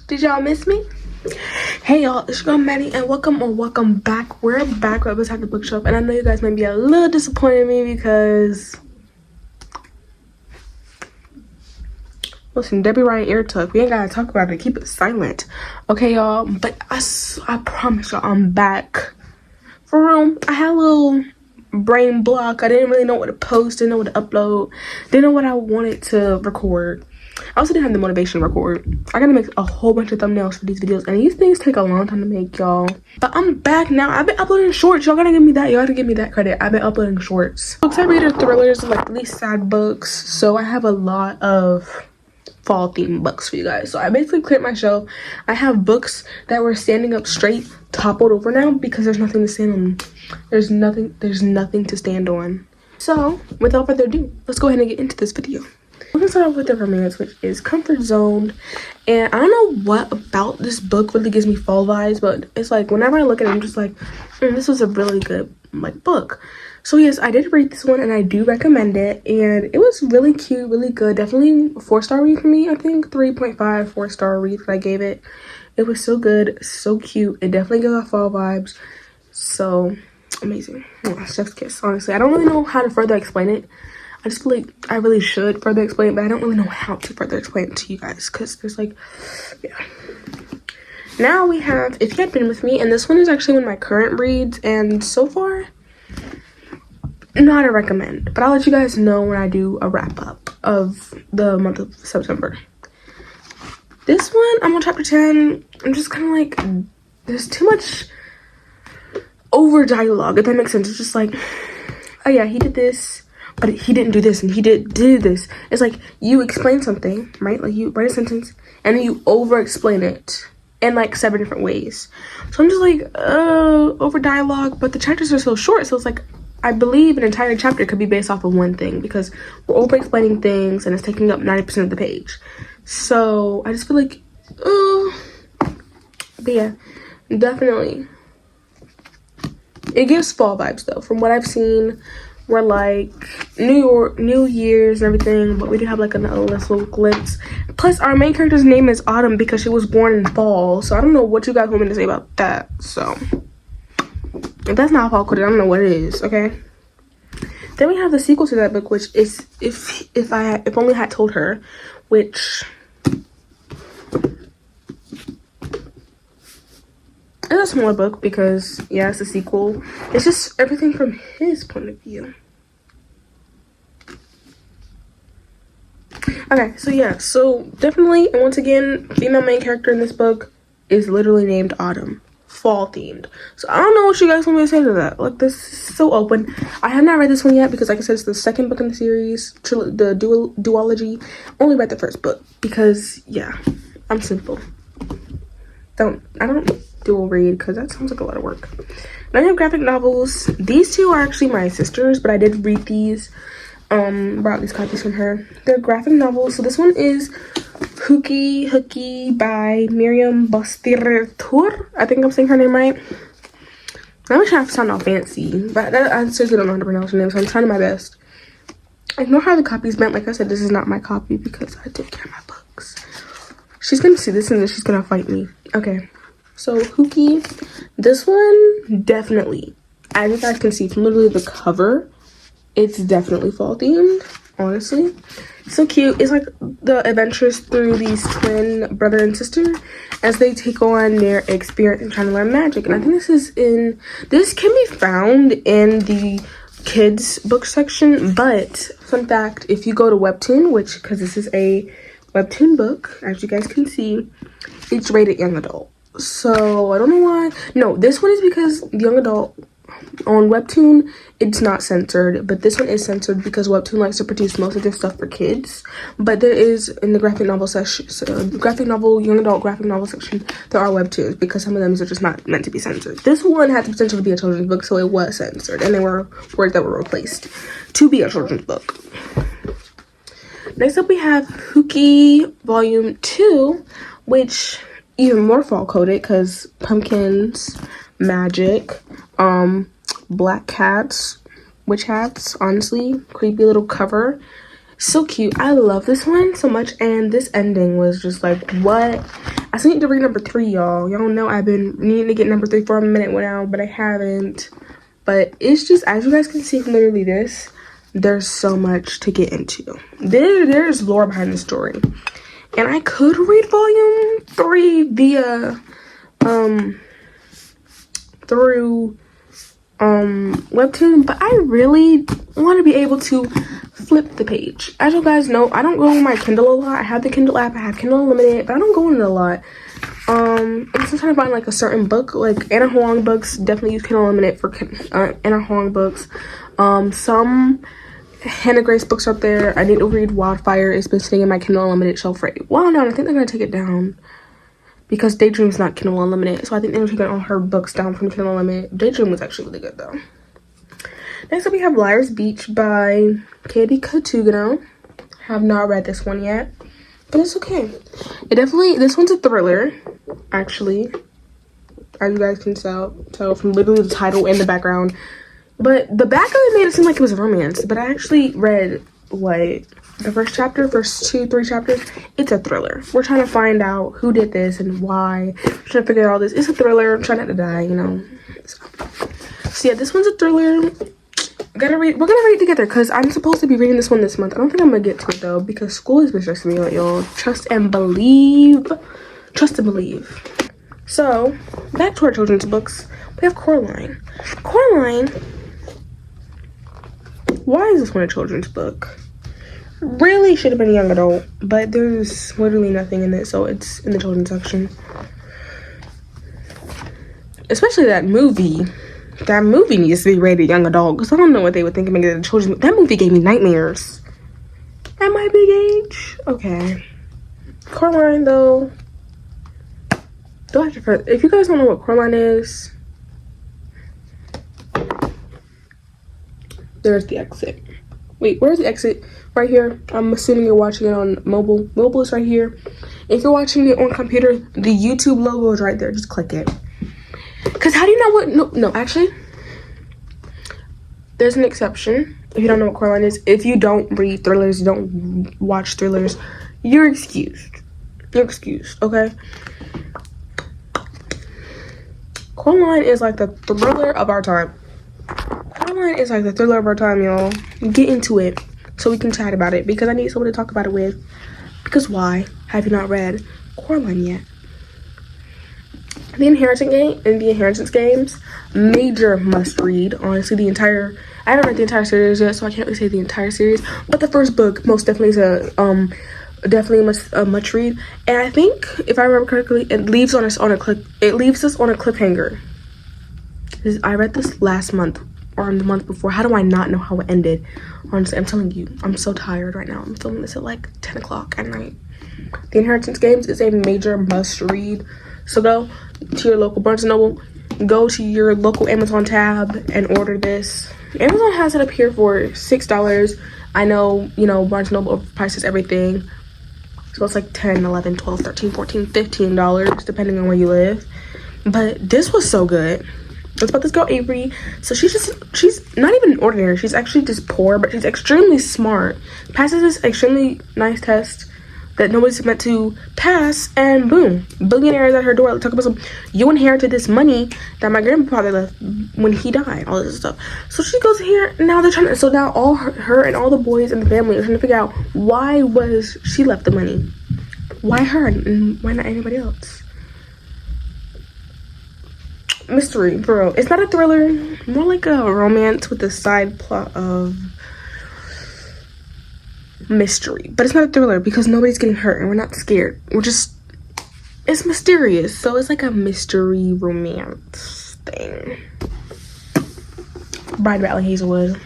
Did y'all miss me? Hey y'all, it's your girl Maddie, and welcome back. We're back right beside the bookshelf, and I know you guys might be a little disappointed in me because listen, Debbie Ryan ear tuck. We ain't gotta talk about it. Keep it silent, okay, y'all? But I promise y'all, I'm back. For real, I had a little brain block. I didn't really know what to post, didn't know what to upload, didn't know what I wanted to record. I also didn't have the motivation to record. I gotta make a whole bunch of thumbnails for these videos, and these things take a long time to make, y'all. But I'm back now. I've been uploading shorts. Y'all gotta give me that. Y'all gotta give me that credit. I've been uploading shorts. Books I read are thrillers, like really sad books. So I have a lot of fall themed books for you guys. So I basically cleared my shelf. I have books that were standing up straight, toppled over now because there's nothing to stand on. There's nothing to stand on. So without further ado, let's go ahead and get into this video. We're gonna start off with the romance, which is Comfort Zone. And I don't know what about this book really gives me fall vibes, but it's like whenever I look at it, I'm just like, this was a really good book. So yes, I did read this one and I do recommend it, and it was really cute, really good. Definitely a 4-star read for me. I think 3.5 4-star read that I gave it. It was so good, so cute. It definitely gives off fall vibes. So amazing. Oh, chef's kiss. Honestly, I don't really know how to further explain it. I just feel like I really should further explain it, but I don't really know how to further explain it to you guys because there's like, yeah. Now we have If You Had Been With Me, and this one is actually one of my current reads, and so far, not a recommend, but I'll let you guys know when I do a wrap up of the month of September. This one, I'm on chapter 10. I'm just kind of like, there's too much over dialogue, if that makes sense. It's just like, oh yeah, he did this, but he didn't do this, and he did this. It's like you explain something, right? Like you write a sentence and then you over explain it in like 7 different ways. So I'm just like, over dialogue, but the chapters are so short, so it's like I believe an entire chapter could be based off of one thing because we're over explaining things and it's taking up 90% of the page. So I just feel like, but yeah, definitely. It gives fall vibes though. From what I've seen, we're like New Year's and everything, but we do have like a little glimpse. Plus, our main character's name is Autumn because she was born in fall. So I don't know what you guys want me to say about that. So if that's not fall coded, I don't know what it is. Okay. Then we have the sequel to that book, which is if only I had told her, which it's a smaller book because yeah, it's a sequel. It's just everything from his point of view. Okay, so yeah, so definitely, and once again, female main character in this book is literally named Autumn, fall themed. So I don't know what you guys want me to say to that. Like, this is so open. I have not read this one yet because, like I said, it's the second book in the series, the duology. Only read the first book because yeah, I'm simple. I don't dual read because that sounds like a lot of work. And I have graphic novels. These two are actually my sisters, but I did read these. Brought these copies from her. They're graphic novels. So this one is Hooky by Miriam Bastirtur. I think I'm saying her name right. I wish I sound all fancy, but I seriously don't know how to pronounce her name, so I'm trying my best. Ignore how the copy's bent. Like I said, this is not my copy because I take care of my books. She's gonna see this and then she's gonna fight me. Okay, so Hooky, this one definitely, as you guys can see from literally the cover, it's definitely fall themed, honestly. So cute. It's like the adventures through these twin brother and sister as they take on their experience in trying to learn magic. And I think this can be found in the kids book section, but fun fact, if you go to Webtoon, because this is a Webtoon book, as you guys can see, it's rated young adult. So I don't know why. No, this one is because young adult on Webtoon, it's not censored, but this one is censored because Webtoon likes to produce most of their stuff for kids. But there is, in the graphic novel section, young adult graphic novel section, there are Webtoons because some of them are just not meant to be censored. This one had the potential to be a children's book, so it was censored, and there were words that were replaced to be a children's book. Next up, we have Hooky Volume 2, which even more fall coded because pumpkins, magic, black cats, witch hats, honestly, creepy little cover. So cute. I love this one so much, and this ending was just like, what? I still need to read number 3, y'all. Y'all know I've been needing to get number 3 for a minute now, but I haven't. But it's just, as you guys can see from literally this, there's so much to get into. There's lore behind the story. And I could read volume 3 via through webtoon, but I really want to be able to flip the page. As you guys know, I don't go on my Kindle a lot. I have the Kindle app, I have Kindle Unlimited, but I don't go on it a lot. I'm still trying to find like a certain book, like Anna Huang books. Definitely use Kindle Unlimited for Anna Huang books. Some Hannah Grace books up there. I need to read Wildfire. It's been sitting in my Kindle Unlimited shelf for a while now. I think they're gonna take it down because Daydream's not Kindle Unlimited, so I think they're taking all her books down from Kindle Unlimited. Daydream was actually really good though. Next up we have Liar's Beach by Katie Katugano. Have not read this one yet, but it's okay. This one's a thriller, actually, as you guys can tell from literally the title and the background. But the back of it made it seem like it was a romance, but I actually read the first chapter, first 2-3 chapters. It's a thriller. We're trying to find out who did this and why. We're trying to figure out all this. It's a thriller. I'm trying not to die, you know. So yeah, this one's a thriller. We're gonna read it together because I'm supposed to be reading this one this month. I don't think I'm gonna get to it though because school has been stressing me out, y'all. Trust and believe. So back to our children's books. We have Coraline. Why is this one a children's book? Really should have been a young adult, but there's literally nothing in it, so it's in the children's section. Especially that movie. That movie needs to be rated young adult, because I don't know what they would think of making it a children's. That movie gave me nightmares. At my big age. Okay. Coraline, though. If you guys don't know what Coraline is, there's the exit. Wait, where's the exit? Right here. I'm assuming you're watching it on mobile. Mobile is right here. If you're watching it on computer, the YouTube logo is right there. Just click it. Because how do you know what? No, actually, there's an exception. If you don't know what Coraline is, if you don't read thrillers, you don't watch thrillers, you're excused. Okay? Coraline is like the thriller of our time. Y'all. Get into it so we can chat about it because I need someone to talk about it with. Because why have you not read Coraline yet? The Inheritance Games, major must read. Honestly, I haven't read the entire series yet, so I can't really say the entire series. But the first book most definitely is a much read. And I think, if I remember correctly, it leaves us on a cliffhanger. I read this last month or the month before. How do I not know how it ended? Honestly, I'm telling you, I'm so tired right now. I'm filming this at like 10 o'clock at night. The Inheritance Games is a major must read. So go to your local Barnes & Noble, go to your local Amazon tab and order this. Amazon has it up here for $6. I know, Barnes & Noble overprices everything. So it's like $10, $11, $12, $13, $14, $15, depending on where you live. But this was so good. It's about this girl, Avery. So she's not even ordinary. She's actually just poor, but she's extremely smart. Passes this extremely nice test that nobody's meant to pass, and boom, billionaires at her door. Talk about you inherited this money that my grandfather left when he died, all this stuff. So she goes here. Now now all her and all the boys in the family are trying to figure out why was she left the money, why her and why not anybody else. Mystery, bro. It's not a thriller, more like a romance with a side plot of mystery. But it's not a thriller because nobody's getting hurt and we're not scared. It's mysterious, so it's like a mystery romance thing. Bride by Ellie Hazelwood.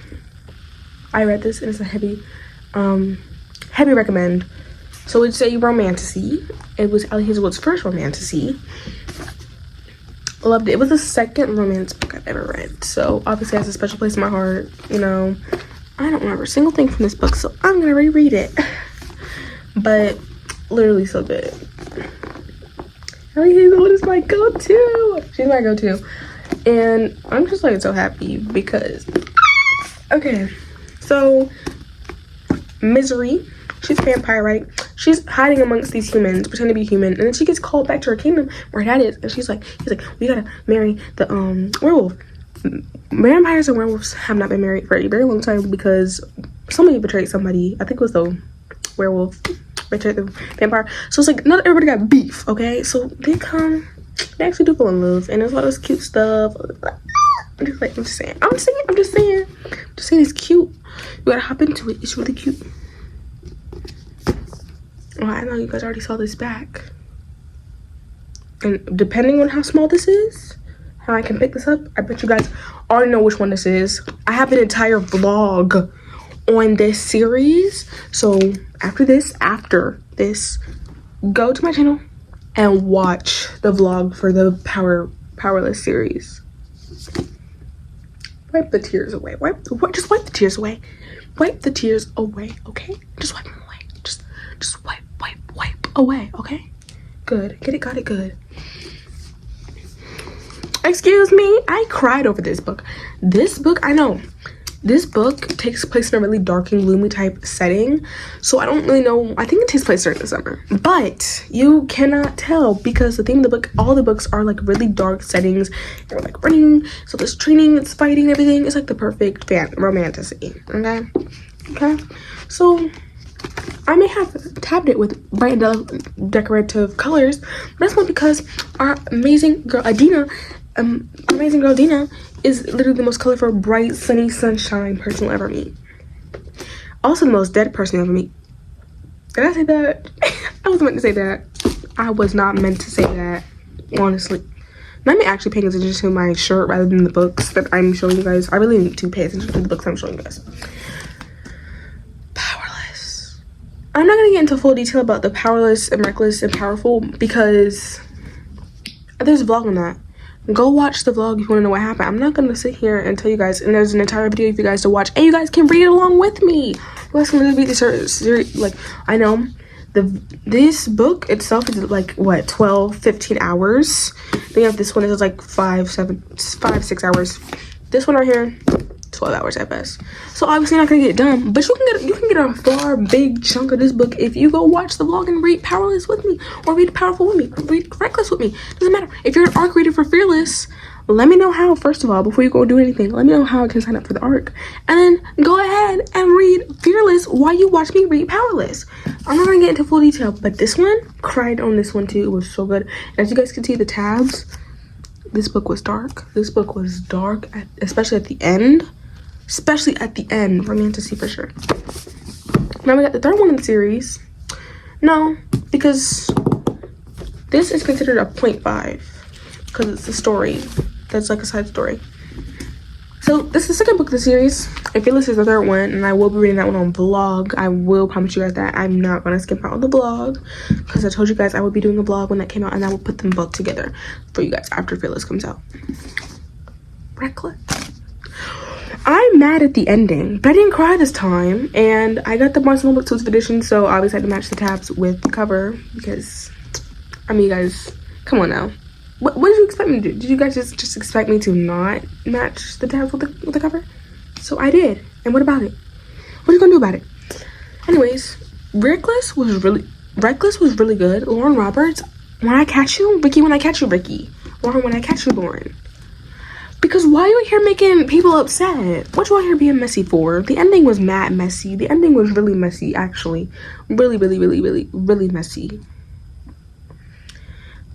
I read this and it's a heavy recommend. So it's a romantasy. It was Ellie Hazelwood's first romantasy. Loved it. It was the second romance book I've ever read, so obviously it has a special place in my heart. I don't remember a single thing from this book, so I'm gonna reread it. But literally so good. Ellie Hazelwood is my go-to. She's my go-to, and I'm just like so happy because okay, so Misery. She's a vampire, right? She's hiding amongst these humans, pretending to be human, and then she gets called back to her kingdom where her dad is, and he's like, we gotta marry the werewolf. Vampires and werewolves have not been married for a very long time because somebody betrayed somebody. I think it was the werewolf betrayed the vampire. So it's like not everybody got beef, okay? So they actually do fall in love, and there's all this cute stuff. I'm just saying it's cute. You gotta hop into it. It's really cute. Well, I know you guys already saw this back, and depending on how small this is, how I can pick this up, I bet you guys already know which one this is. I have an entire vlog on this series, so after this, go to my channel and watch the vlog for the Powerless series. Wipe the tears away. Just wipe the tears away. Wipe the tears away, okay? Just wipe them away. Just wipe away, okay? Good. Got it good. Excuse me, I cried over this book. I know. This book takes place in a really dark and gloomy type setting. So I don't really know. I think it takes place during the summer. But you cannot tell because the theme of the book, all the books are like really dark settings. They're like running. So there's training, it's fighting, everything. It's like the perfect romantasy. Okay? So I may have tabbed it with bright decorative colors, but that's not because our amazing girl Adina, is literally the most colorful, bright, sunny, sunshine person you'll ever meet. Also the most dead person you'll ever meet. Did I say that? I wasn't meant to say that. I was not meant to say that, honestly. I'm actually paying attention to my shirt rather than the books that I'm showing you guys. I really need to pay attention to the books I'm showing you guys. I'm not gonna get into full detail about the Powerless and Reckless and Powerful because there's a vlog on that. Go watch the vlog if you want to know what happened. I'm not gonna sit here and tell you guys, and there's an entire video for you guys to watch, and you guys can read it along with me. You guys can really read this series. Like, I know this book itself is like what, 12-15 hours. Then you have this one is like 5-6 hours. This one right here, 12 hours at best. So obviously not gonna get done, but you can get a far big chunk of this book if you go watch the vlog and read Powerless with me, or read Powerful with me, or read Reckless with me. Doesn't matter. If you're an ARC reader for Fearless, let me know how, first of all, before you go do anything. Let me know how I can sign up for the ARC, and then go ahead and read Fearless while you watch me read Powerless. I'm not gonna get into full detail, but this one, cried on this one too. It was so good. And as you guys can see, the tabs, this book was dark. Especially at the end. Romantasy for sure. Now we got the third one in the series. No, because this is considered a 0.5 because it's a story that's like a side story. So this is the second book of the series. I feel this is the third one, and I will be reading that one on vlog. I will promise you guys that I'm not gonna skip out on the vlog because I told you guys I would be doing a vlog when that came out, and I will put them both together for you guys after Fearless comes out. Reckless. I'm mad at the ending, but I didn't cry this time, and I got the Barnes & Noble 2nd edition, so I obviously had to match the tabs with the cover because, I mean, you guys, come on now. What did you expect me to do? Did you guys just expect me to not match the tabs with the cover? So I did, and what about it? What are you gonna do about it? Anyways, Reckless was really good. Lauren Roberts, When I Catch You, Ricky, When I Catch You, Ricky. Lauren, When I Catch You, Lauren. Because why are you here making people upset? What you out here being messy for? The ending was mad messy. The ending was really messy, actually. Really messy.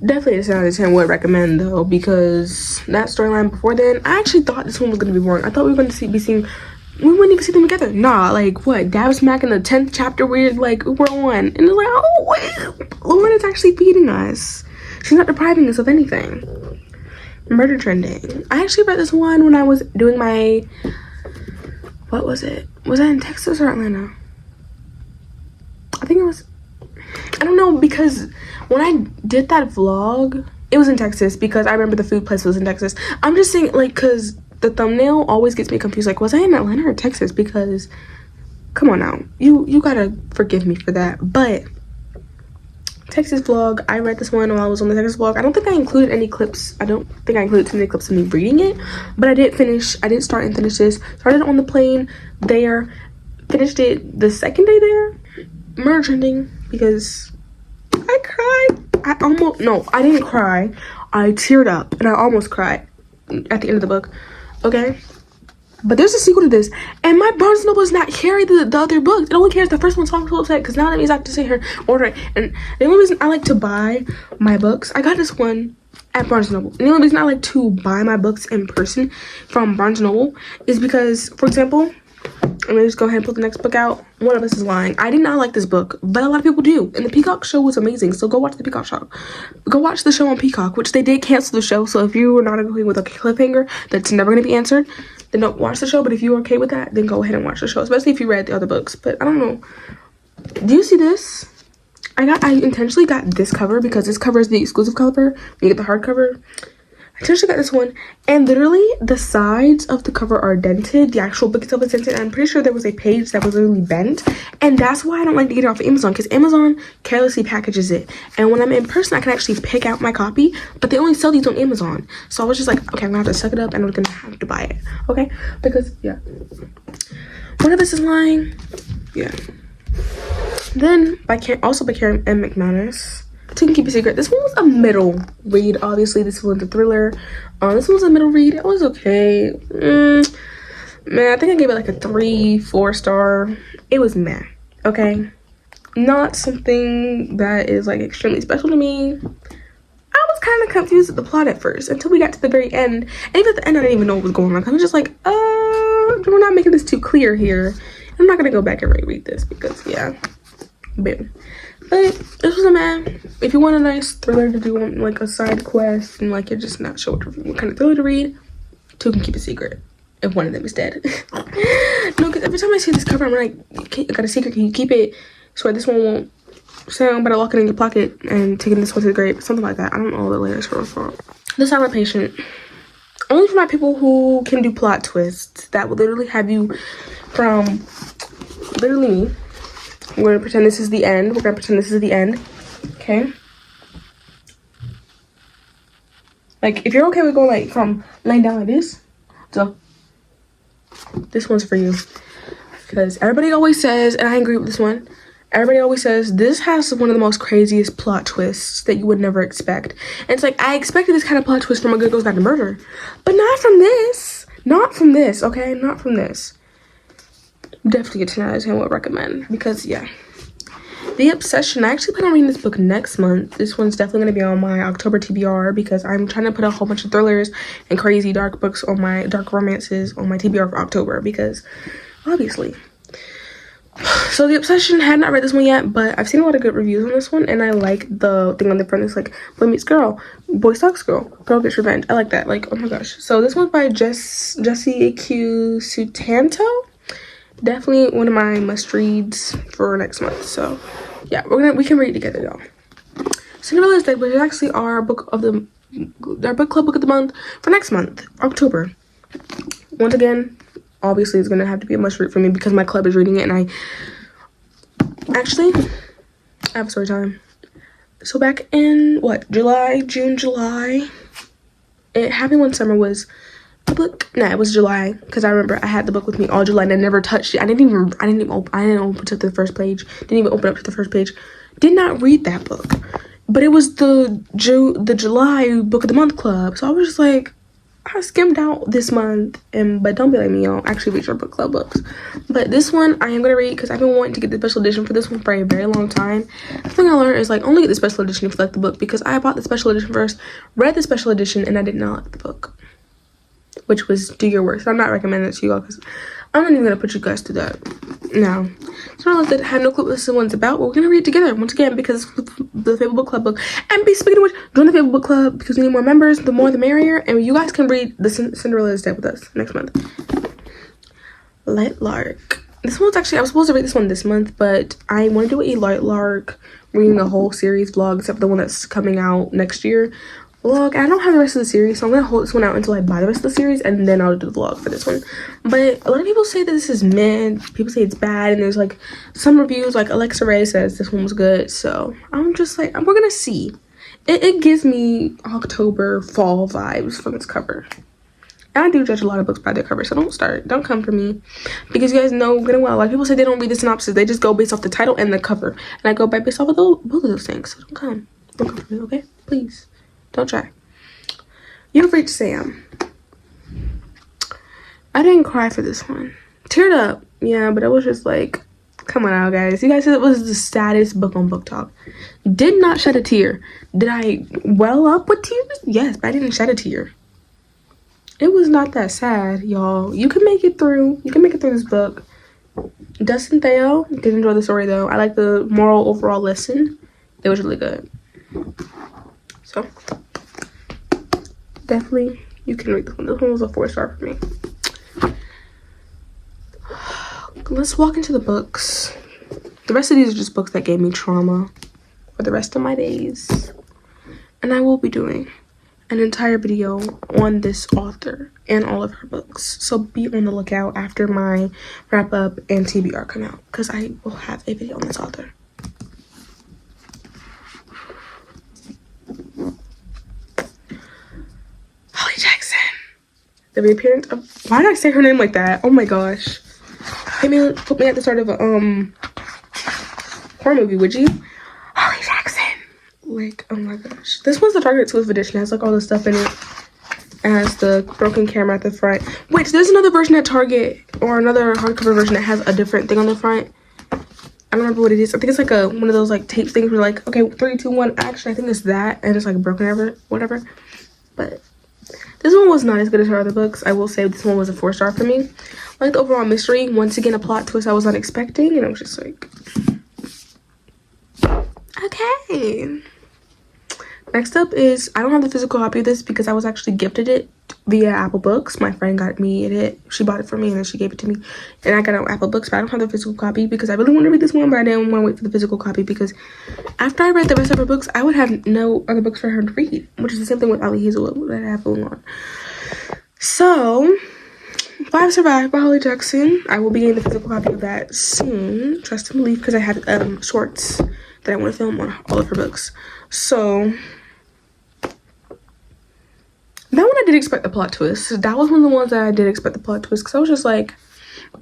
Definitely a 10 out of 10 would recommend, though, because that storyline before then, I actually thought this one was going to be boring. I thought we were going to we wouldn't even see them together. Nah, like, what? Dab Smack in the 10th chapter, we're on. And it's like, oh, wait. Lauren is actually feeding us. She's not depriving us of anything. Murder Trending. I actually read this one when I was doing my, what was it? Was I in Texas or Atlanta? I think it was, I don't know, because when I did that vlog, it was in Texas because I remember the food place was in Texas. I'm just saying, like, because the thumbnail always gets me confused. Like, was I in Atlanta or Texas? Because, come on now. You gotta forgive me for that. But Texas vlog, I read this one while I was on the Texas vlog. I don't think I included any clips. I don't think I included too many clips of me reading it, but I did start and finish this. Started on the plane there, finished it the second day there, murder trending, because I cried. I didn't cry. I teared up and I almost cried at the end of the book. Okay, but there's a sequel to this, and my Barnes & Noble does not carry the other books. It only carries the first one, so I'm so upset because now that means I have to sit here and order it. And the only reason I like to buy my books, I got this one at Barnes & Noble. And the only reason I like to buy my books in person from Barnes & Noble is because, for example, let me just go ahead and put the next book out. One of Us is Lying. I did not like this book, but a lot of people do. And the Peacock show was amazing, so go watch the Peacock show. Go watch the show on Peacock, which they did cancel the show. So if you were not okay with a cliffhanger that's never going to be answered, then don't watch the show. But if you're okay with that, then go ahead and watch the show, especially if you read the other books. But I don't know. Do you see this? I intentionally got this cover because this cover is the exclusive cover. You get the hardcover. I intentionally got this one, and literally the sides of the cover are dented. The actual book itself is dented. I'm pretty sure there was a page that was literally bent, and that's why I don't like to get it off of Amazon, because Amazon carelessly packages it. And when I'm in person, I can actually pick out my copy, but they only sell these on Amazon. So I was just like, okay, I'm gonna have to suck it up and I'm gonna have to buy it. Okay, because yeah, One of Us is Lying. Yeah. Then by Karen M. McManus. To Keep a Secret. This one was a middle read. Obviously, this one's a thriller. This one was a middle read. It was okay. Man, I think I gave it like a 3-4 star. It was meh. Okay, not something that is like extremely special to me. I was kind of confused with the plot at first until we got to the very end. And even at the end, I didn't even know what was going on. I was just like, we're not making this too clear here. I'm not gonna go back and reread this because yeah, boom. But this was a man. If you want a nice thriller to do on like a side quest and like you're just not sure what kind of thriller to read, Two Can Keep a Secret. If one of them is dead. No, because every time I see this cover, I'm like, I got a secret. Can you keep it? Swear this one won't sound, but I lock it in your pocket and taking this one to the grave. Something like that. I don't know the lyrics for. The Silent Patient. Only for my people who can do plot twists that will literally have you from literally me. We're gonna pretend this is the end. Okay. Like, if you're okay with going like from laying down like this, so this one's for you. Because everybody always says, and I agree with this one, everybody always says this has one of the most craziest plot twists that you would never expect. And it's like, I expected this kind of plot twist from A Good Goes Back to Murder, but not from this. Not from this, okay? Not from this. Definitely a 10 out of 10 would recommend, because yeah. The Obsession. I actually plan on reading this book next month. This one's definitely going to be on my October TBR because I'm trying to put a whole bunch of thrillers and crazy dark books on my dark romances on my TBR for October because obviously. So The Obsession, had not read this one yet, but I've seen a lot of good reviews on this one, and I like the thing on the front. It's like boy meets girl, boy stalks girl, girl gets revenge. I like that. Like, oh my gosh. So this one's by 𝙎𝙤𝙘𝙞𝙀𝙀. Definitely one of my must reads for next month. So yeah, we can read it together, y'all. Cinderella's Dead, which is actually our book club book of the month for next month, October. Once again, obviously it's gonna have to be a must read for me because my club is reading it, and I have a story time. So back in June, July, it happened when summer was the book. Nah, it was July because I remember I had the book with me all July and I never touched it. I didn't open to the first page. Didn't even open up to the first page. Did not read that book, but it was the July book of the month club. So I was just like, I skimmed out this month, but don't be like me, y'all. Actually read your book club books. But this one I am gonna read because I've been wanting to get the special edition for this one for a very long time. The thing I learned is like only get the special edition if you like the book, because I bought the special edition first, read the special edition, and I did not like the book, which was Do Your Worst. I'm not recommending it to you all because I'm not even gonna put you guys through that. No. So I have no clue what this one's about, but we're gonna read it together once again because the Favorite Book Club book. And speaking of which, join the Favorite Book Club because we need more members. The more the merrier, and you guys can read the Cinderella's Dead with us next month. Light Lark. This one's actually, I was supposed to read this one this month, but I want to do a Light Lark reading the whole series vlog except for the one that's coming out next year vlog. I don't have the rest of the series, so I'm gonna hold this one out until I buy the rest of the series, and then I'll do the vlog for this one. But a lot of people say that this is meh. People say it's bad, and there's like some reviews, like Alexa Ray says this one was good. So I'm just like, we're gonna see. It gives me October fall vibes from its cover. And I do judge a lot of books by their cover, so don't come for me, because you guys know good and well, a lot of people say they don't read the synopsis, they just go based off the title and the cover, and I go by based off of both of those things. So don't come for me, okay? Please don't try. You've reached Sam. I didn't cry for this one. Teared up, yeah, but it was just like, come on out, guys. You guys said it was the saddest book on Book Talk. Did not shed a tear. Did I well up with tears? Yes, but I didn't shed a tear. It was not that sad, y'all. You can make it through. You can make it through this book. Dustin Theo, did enjoy the story though. I like the moral overall lesson. It was really good. So, definitely, you can read this one. This one was a 4-star for me. Let's walk into the books. The rest of these are just books that gave me trauma for the rest of my days. And I will be doing an entire video on this author and all of her books. So be on the lookout after my wrap up and TBR come out, because I will have a video on this author. Holly Jackson. The reappearance of, why did I say her name like that? Oh my gosh. Put me at the start of a horror movie, would you? Holly Jackson. Like, oh my gosh. This was the Target exclusive edition. It has like all the stuff in it. It has the broken camera at the front. Wait, so there's another version at Target, or another hardcover version that has a different thing on the front. I don't remember what it is. I think it's like one of those like tape things where like, okay, 3, 2, 1 action. I think it's that, and it's like broken or whatever. But this one was not as good as her other books. I will say this one was a 4-star for me. I like the overall mystery. Once again, a plot twist I was not expecting, and I was just like, okay. Next up is, I don't have the physical copy of this because I was actually gifted it via Apple Books. My friend got me it. She bought it for me and then she gave it to me. And I got it on Apple Books, but I don't have the physical copy because I really want to read this one, but I didn't want to wait for the physical copy because after I read the rest of her books, I would have no other books for her to read, which is the same thing with Ali Hazelwood that I have going on. So, 5 Survived by Holly Jackson. I will be getting the physical copy of that soon. Trust and believe, because I had shorts that I want to film on all of her books. So, that one I did expect the plot twist. That was one of the ones that I did expect the plot twist, because I was just like,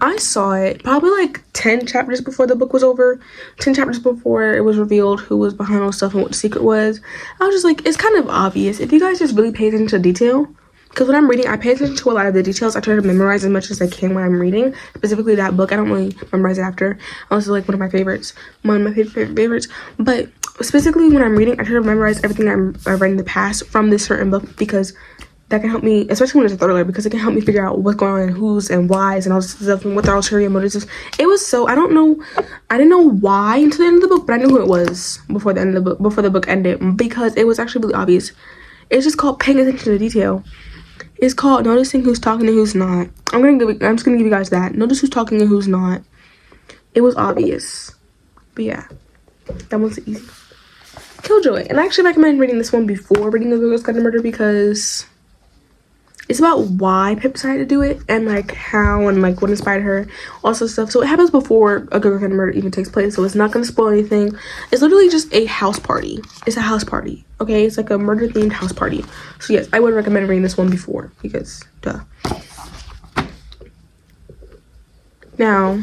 I saw it probably like 10 chapters before the book was over, 10 chapters before it was revealed who was behind all stuff and what the secret was. I was just like, it's kind of obvious if you guys just really pay attention to detail, because when I'm reading, I pay attention to a lot of the details. I try to memorize as much as I can when I'm reading, specifically that book. I don't really memorize it after. Also, like one of my favorites, favorites. But specifically when I'm reading, I try to memorize everything I've read in the past from this certain book, because that can help me, especially when it's a thriller, because it can help me figure out what's going on and who's and whys and all this stuff and what their ulterior motives is. It was so, I didn't know why until the end of the book, but I knew who it was before the end of the book, before the book ended, because it was actually really obvious. It's just called paying attention to detail. It's called noticing who's talking and who's not. I'm just gonna give you guys that. Notice who's talking and who's not. It was obvious. But yeah, that one's easy. Killjoy. And I actually recommend reading this one before reading The Girl's Guide to Murder, because it's about why Pip decided to do it and like how and like what inspired her, also stuff. So it happens before A Girl's Guide to Murder even takes place, so it's not gonna spoil anything. It's literally just a house party. It's a house party, okay? It's like a murder themed house party. So yes, I would recommend reading this one before, because duh. Now,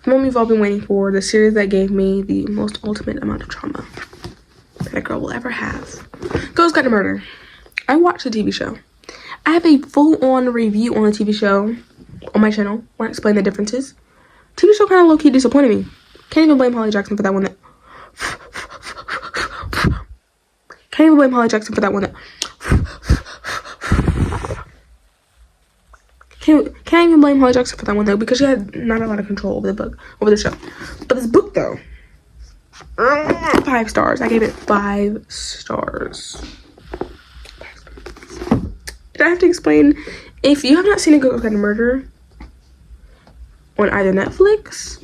the one we've all been waiting for, the series that gave me the most ultimate amount of trauma that a girl will ever have. Girl's Guide to Murder. I watched the TV show. I have a full-on review on the TV show on my channel where I explain the differences. TV show kind of low-key disappointed me. Can't even blame Holly Jackson for that one. Can't even blame Holly Jackson for that one. Can't even blame Holly Jackson for that one though, because she had not a lot of control over the show. But this book though, 5 stars. I gave it 5 stars. Did I have to explain? If you have not seen A Girl's Guide to Murder on either Netflix,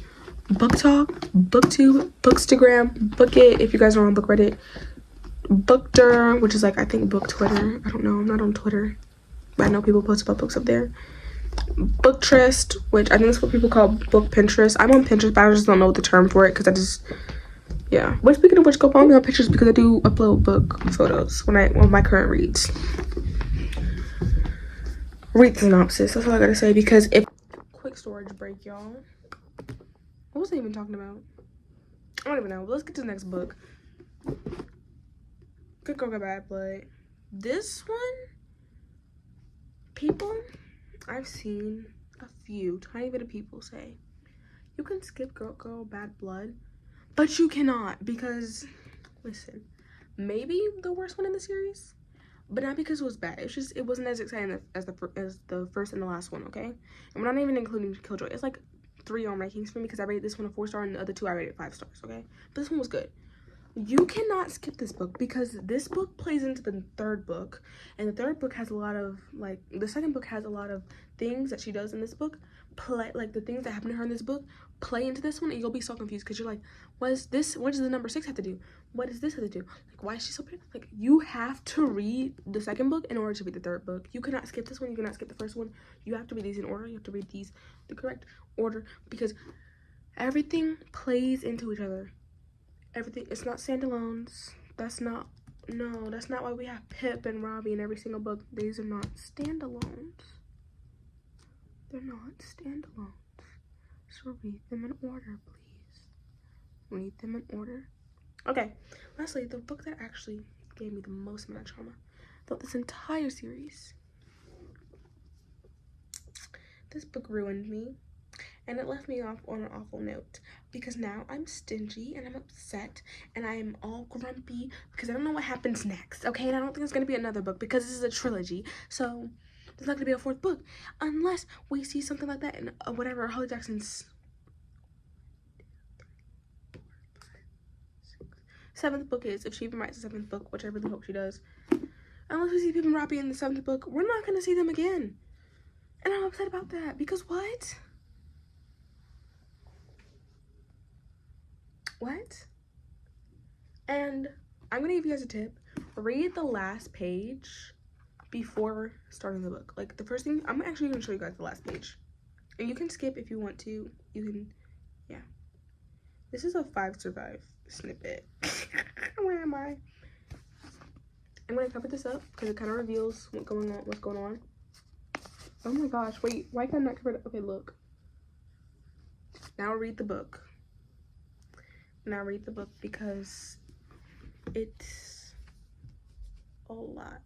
Book Talk, BookTube, Bookstagram, Book It, if you guys are on Book Reddit, Bookter, which is like, I think Book Twitter. I don't know, I'm not on Twitter, but I know people post about books up there. Booktrest, which I think that's what people call Book Pinterest. I'm on Pinterest, but I just don't know the term for it, because I just, yeah. But speaking of which, go follow me on Pinterest, because I do upload book photos when my current reads. read the synopsis. That's all I gotta say, because if quick storage break, y'all. What was I even talking about? I don't even know. Let's get to the next book. Good Girl Got Bad Blood. This one, people, I've seen a few tiny bit of people say you can skip Girl Bad Blood, but you cannot, because listen, maybe the worst one in the series, but not because it was bad. It's just it wasn't as exciting as the first and the last one. Okay, and we're not even including Killjoy. It's like 3 on rankings for me, because I rated this one a 4-star and the other 2 I rated 5 stars. Okay, but this one was good. You cannot skip this book, because this book plays into the 3rd book, and the 3rd book has a lot of, like, the 2nd book has a lot of things that she does in this book play, like the things that happen to her in this book play into this one, and you'll be so confused, because you're like, what is this? What does the number 6 have to do? What does this have to do? Like, why is she so pretty? Like, you have to read the 2nd book in order to read the 3rd book. You cannot skip this one. You cannot skip the 1st one. You have to read these in order. You have to read these the correct order, because everything plays into each other. Everything, it's not standalones. That's not why we have Pip and Robbie in every single book. These are not standalones. They're not standalones. So read them in order, please. Read them in order. Okay, lastly, the book that actually gave me the most amount of trauma throughout this entire series. This book ruined me. And it left me off on an awful note, because now I'm stingy and I'm upset and I am all grumpy because I don't know what happens next, okay? And I don't think there's going to be another book, because this is a trilogy. So there's not going to be a 4th book unless we see something like that in whatever Holly Jackson's 7th book is. If she even writes the 7th book, which I really hope she does. Unless we see Pip and Robbie in the 7th book, we're not going to see them again. And I'm upset about that, because what? What? And I'm gonna give you guys a tip. Read the last page before starting the book. Like, the first thing, I'm actually gonna show you guys the last page, and you can skip if you want to. You can, yeah. This is a 5 survive snippet. Where am I? I'm gonna cover this up because it kind of reveals what's going on. Oh my gosh, wait, why can't I not cover it? Okay, look. Now read the book. Now read the book, because it's a lot.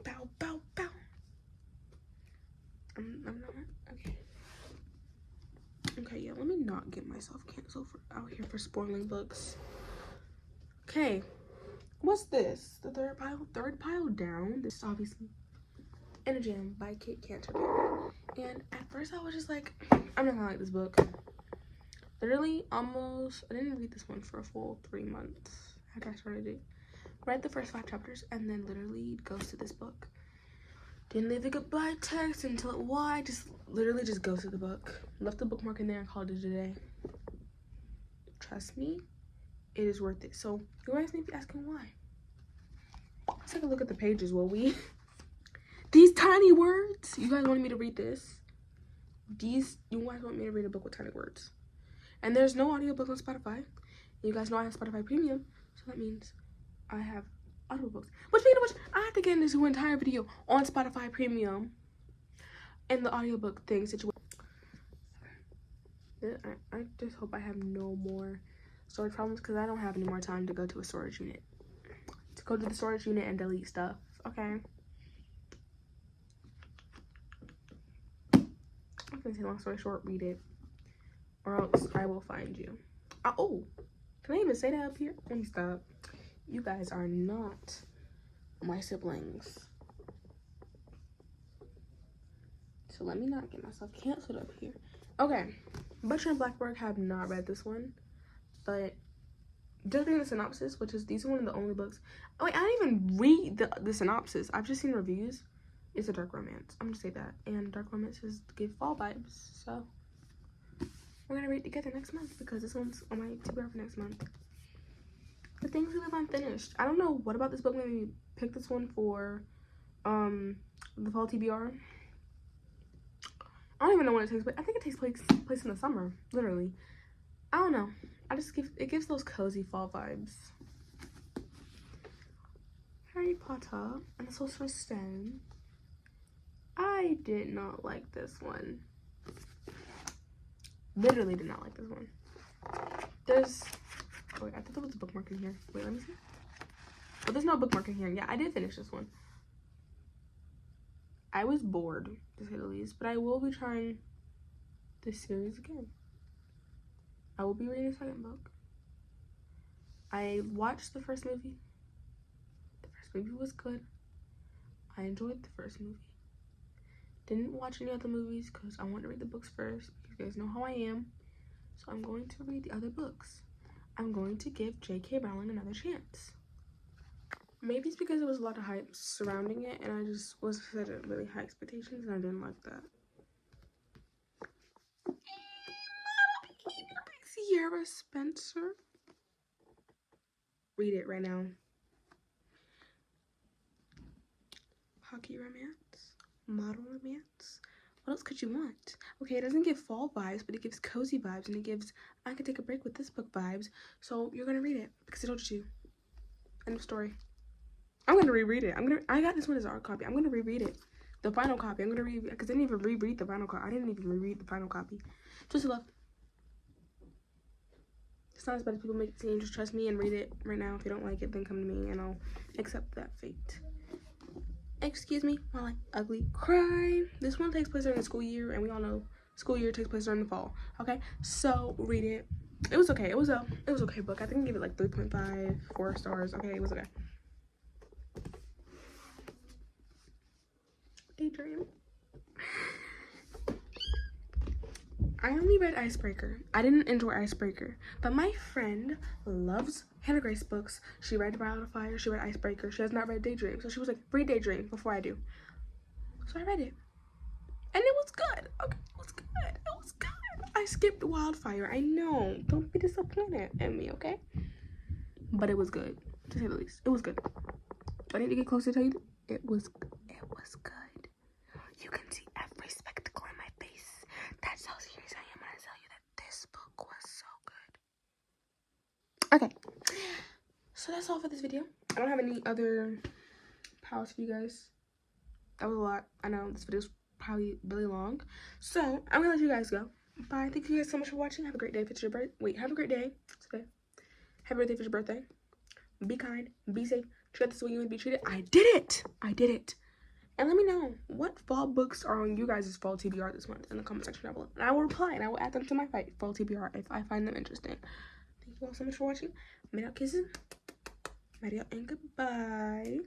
Bow, bow, bow. I'm not, okay. Okay, yeah, let me not get myself canceled for out here for spoiling books. Okay, what's this? The third pile down. This is obviously In a Jam by Kate Canterbury. And at first I was just like, I'm not gonna like this book. Literally I didn't read this one for a full 3 months after I started it. Read the first 5 chapters and then literally goes to this book. Didn't leave the goodbye text until why, just literally just goes to the book. Left the bookmark in there and called it a day. Trust me, it is worth it. So you guys may be asking why. Let's take a look at the pages, will we? These tiny words. You guys wanted me to read this. You guys want me to read a book with tiny words. And there's no audiobook on Spotify. You guys know I have Spotify Premium, so that means I have audiobooks. Which, speaking of which, I have to get into an entire video on Spotify Premium and the audiobook thing situation. I just hope I have no more storage problems, because I don't have any more time to go to a storage unit. To go to the storage unit and delete stuff, okay? I'm gonna say long story short, read it, or else I will find you. Oh, can I even say that up here? Let me stop. You guys are not my siblings, so let me not get myself canceled up here. Okay, Butcher and Blackbird have not read this one, but just reading the synopsis, which is, these are one of the only books. Oh wait, I didn't even read the synopsis. I've just seen reviews. It's a dark romance. I'm gonna say that. And dark romances give fall vibes. So we're gonna read together next month, because this one's on my TBR for next month. The Things We Leave Unfinished. I don't know what about this book made me pick this one for the fall TBR. I don't even know when it takes place. I think it takes place in the summer, literally. I don't know. It gives those cozy fall vibes. Harry Potter and the Sorcerer's Stone. I did not like this one. Literally did not like this one. There's, oh wait, I thought there was a bookmark in here. Wait, let me see. Oh, there's no bookmark in here. Yeah, I did finish this one. I was bored, to say the least, but I will be trying this series again. I will be reading the second book. I watched the first movie. The first movie was good. I enjoyed the first movie. Didn't watch any other movies because I want to read the books first. You guys know how I am. So I'm going to read the other books. I'm going to give J.K. Rowling another chance. Maybe it's because there was a lot of hype surrounding it and I just was set at really high expectations and I didn't like that. Sierra Spencer. Read it right now. Hockey romance. Model romance. What else could you want? Okay, it doesn't give fall vibes, but it gives cozy vibes and it gives I could take a break with this book vibes. So you're gonna read it because I told you to. End of story. I'm gonna reread it. I got this one as an art copy. I'm gonna reread it. The final copy. I'm gonna read because I didn't even reread the final copy. I didn't even reread the final copy. Just love. It's not as bad as people make it seem. Just trust me and read it right now. If you don't like it, then come to me and I'll accept that fate. Excuse me while I ugly cry. This one takes place during the school year, and we all know school year takes place during the fall. Okay, so read it. It was okay. It was okay book. I think I gave it like 3.5, 4 stars. Okay, it was okay. Daydream. I only read Icebreaker. I didn't enjoy Icebreaker, but my friend loves Hannah Grace books. She read Wildfire, she read Icebreaker. She has not read Daydream, so she was like, read Daydream before I do. So I read it, and it was good. Okay, it was good. It was good. I skipped Wildfire. I know. Don't be disappointed in me, okay? But it was good, to say the least. It was good. Do I need to get closer to tell you? It was good. You can see every spectacle in my face. That's how serious I am when I tell you that this book was so good. Okay, so that's all for this video. I don't have any other pals for you guys. That was a lot. I know this video's probably really long, so I'm gonna let you guys go. Bye. Thank you guys so much for watching. Have a great day if it's your birthday. Wait, have a great day today. Have a birthday if it's your birthday. Be kind. Be safe. Treat this way you want to be treated. I did it. I did it. And let me know what fall books are on you guys' fall TBR this month in the comment section down below. And I will reply and I will add them to my fall TBR if I find them interesting. Thank you all so much for watching. Made out kisses. Made out and goodbye.